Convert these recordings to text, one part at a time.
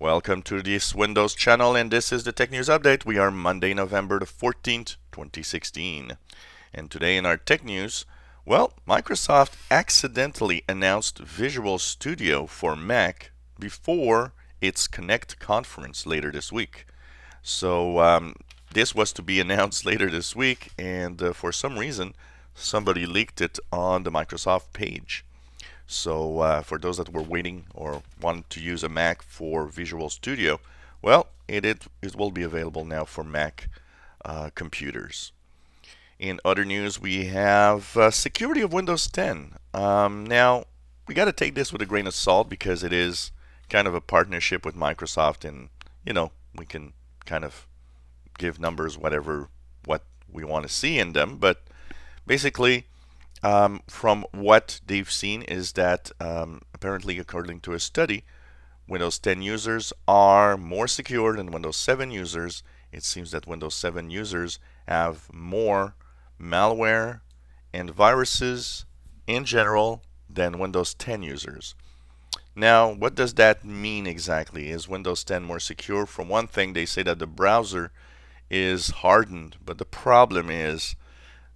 Welcome to this Windows channel, and this is the Tech News Update. We are Monday, November the 14th, 2016. And today in our Tech News, well, Microsoft accidentally announced Visual Studio for Mac before its Connect conference later this week. So this was to be announced later this week, and for some reason, somebody leaked it on the Microsoft page. So for those that were waiting or want to use a Mac for Visual Studio, well, it will be available now for Mac computers. In other news, we have security of Windows 10. Now, we got to take this with a grain of salt because it is kind of a partnership with Microsoft, and we can kind of give numbers what we want to see in them. But basically, from what they've seen is that apparently, according to a study, Windows 10 users are more secure than Windows 7 users. It seems that Windows 7 users have more malware and viruses in general than Windows 10 users. Now, what does that mean exactly? Is Windows 10 more secure? For one thing, they say that the browser is hardened, but the problem is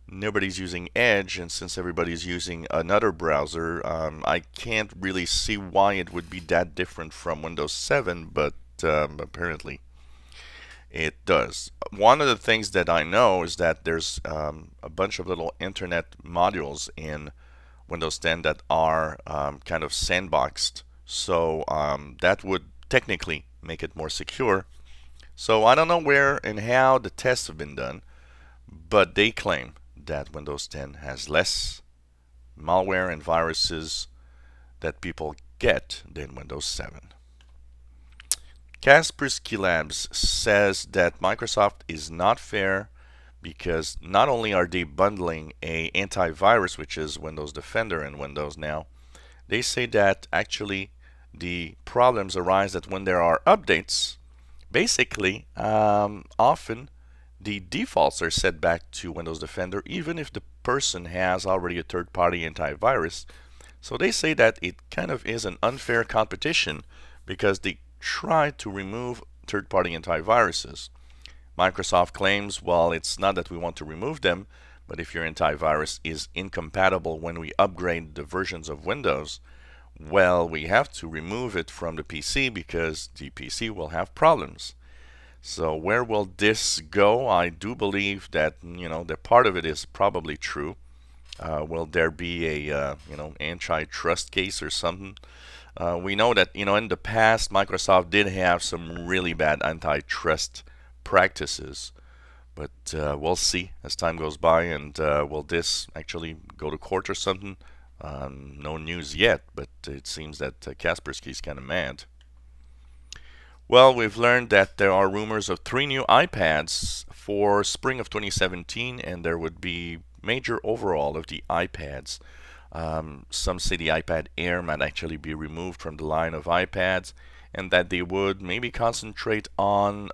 nobody's using Edge, and since everybody's using another browser, I can't really see why it would be that different from Windows 7, but apparently it does. One of the things that I know is that there's a bunch of little internet modules in Windows 10 that are kind of sandboxed, so that would technically make it more secure. So I don't know where and how the tests have been done, but they claim that Windows 10 has less malware and viruses that people get than Windows 7. Kaspersky Labs says that Microsoft is not fair because not only are they bundling a antivirus, which is Windows Defender and Windows now, they say that actually the problems arise that when there are updates, basically often the defaults are set back to Windows Defender even if the person has already a third-party antivirus. So they say that it kind of is an unfair competition because they try to remove third-party antiviruses. Microsoft claims, well, it's not that we want to remove them, but if your antivirus is incompatible when we upgrade the versions of Windows, well, we have to remove it from the PC because the PC will have problems. So where will this go? I do believe that that part of it is probably true. Will there be a antitrust case or something? We know that in the past Microsoft did have some really bad antitrust practices, but we'll see as time goes by. And will this actually go to court or something? No news yet, but it seems that Kaspersky's kind of mad. Well, we've learned that there are rumors of 3 new iPads for spring of 2017, and there would be major overhaul of the iPads. Some say the iPad Air might actually be removed from the line of iPads, and that they would maybe concentrate on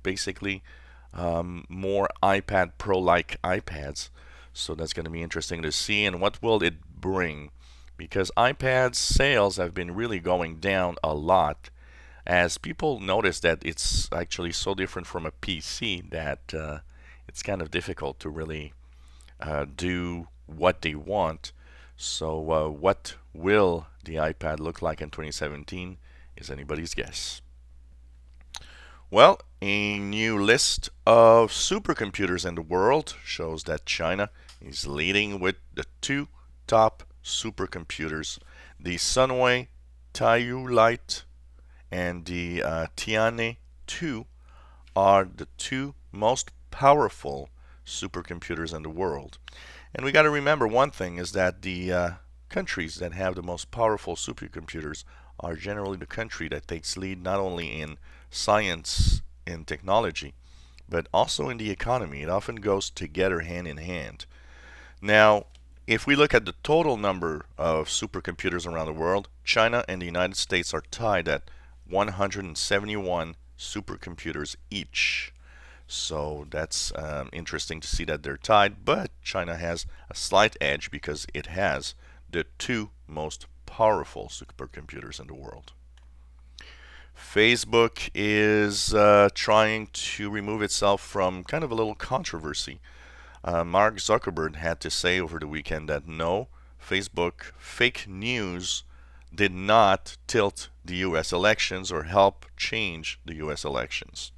basically more iPad Pro-like iPads. So that's going to be interesting to see. And what will it bring? Because iPad sales have been really going down a lot, as people notice that it's actually so different from a PC that it's kind of difficult to really do what they want. So what will the iPad look like in 2017 is anybody's guess. Well, a new list of supercomputers in the world shows that China is leading with the 2 top supercomputers, the Sunway Taiyu Lite and the Tianhe 2 are the 2 most powerful supercomputers in the world. And we got to remember one thing is that the countries that have the most powerful supercomputers are generally the country that takes lead not only in science and technology, but also in the economy. It often goes together hand in hand. Now, if we look at the total number of supercomputers around the world, China and the United States are tied at 171 supercomputers each. So that's interesting to see that they're tied, but China has a slight edge because it has the 2 most powerful supercomputers in the world. Facebook is trying to remove itself from kind of a little controversy. Mark Zuckerberg had to say over the weekend that no, Facebook fake news did not tilt the US elections or help change the US elections.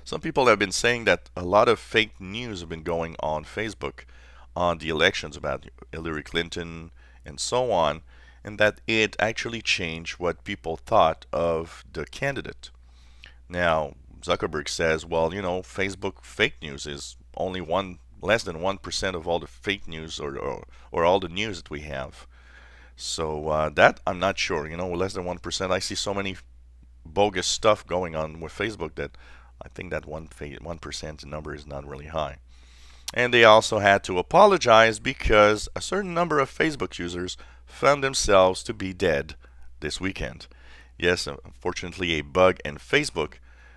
Some people have been saying that a lot of fake news have been going on Facebook on the elections about Hillary Clinton and so on, and that it actually changed what people thought of the candidate. Now, Zuckerberg says, well, Facebook fake news is only less than 1% of all the fake news or all the news that we have. So that I'm not sure. Less than 1%. I see so many bogus stuff going on with Facebook that I think that 1% number is not really high. And they also had to apologize because a certain number of Facebook users found themselves to be dead this weekend. Yes, unfortunately, a bug in Facebook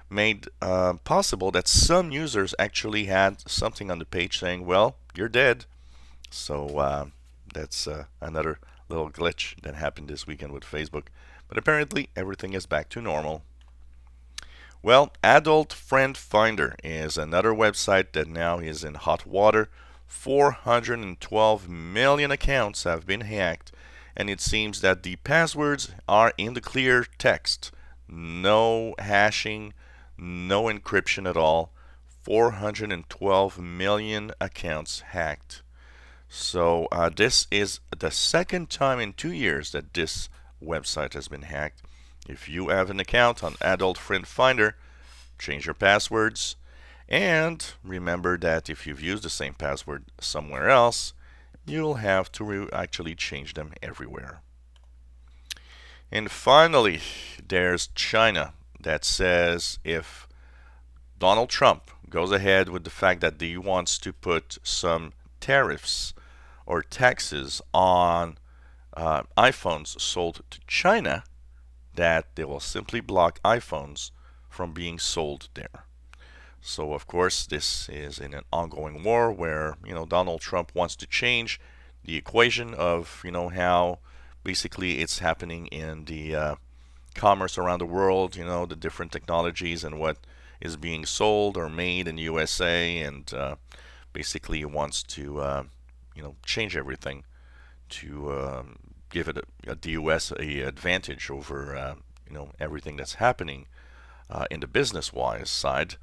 made possible that some users actually had something on the page saying, well, you're dead. So that's another little glitch that happened this weekend with Facebook. But apparently, everything is back to normal. Well, Adult Friend Finder is another website that now is in hot water. 412 million accounts have been hacked, and it seems that the passwords are in the clear text. No hashing, no encryption at all. 412 million accounts hacked. So this is the second time in 2 years that this website has been hacked. If you have an account on Adult Friend Finder, change your passwords. And remember that if you've used the same password somewhere else, you'll have to actually change them everywhere. And finally, there's China that says if Donald Trump goes ahead with the fact that he wants to put some tariffs or taxes on iPhones sold to China, that they will simply block iPhones from being sold there. So of course this is in an ongoing war where Donald Trump wants to change the equation of how basically it's happening in the commerce around the world, the different technologies and what is being sold or made in the USA, and basically wants to change everything to give it the U.S. a advantage over everything that's happening in the business-wise side.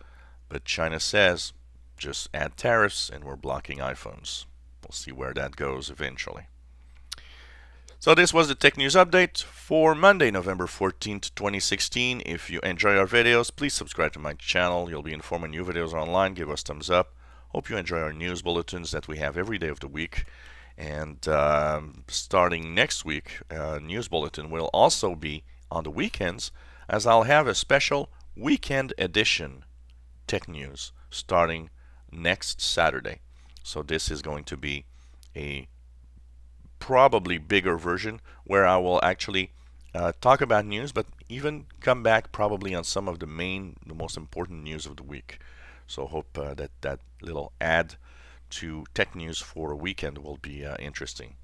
But China says just add tariffs and we're blocking iPhones. We'll see where that goes eventually. So this was the Tech News Update for Monday, November 14th, 2016. If you enjoy our videos, please subscribe to my channel. You'll be informed when new videos are online. Give us thumbs up. Hope you enjoy our news bulletins that we have every day of the week. And starting next week, news bulletin will also be on the weekends, as I'll have a special weekend edition tech news starting next Saturday. So this is going to be a probably bigger version where I will actually talk about news, but even come back probably on some of the most important news of the week. So hope that little ad to tech news for a weekend will be interesting.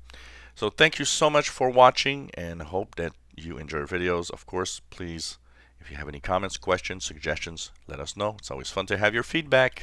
So thank you so much for watching, and hope that you enjoy videos. Of course, please, if you have any comments, questions, suggestions, let us know. It's always fun to have your feedback.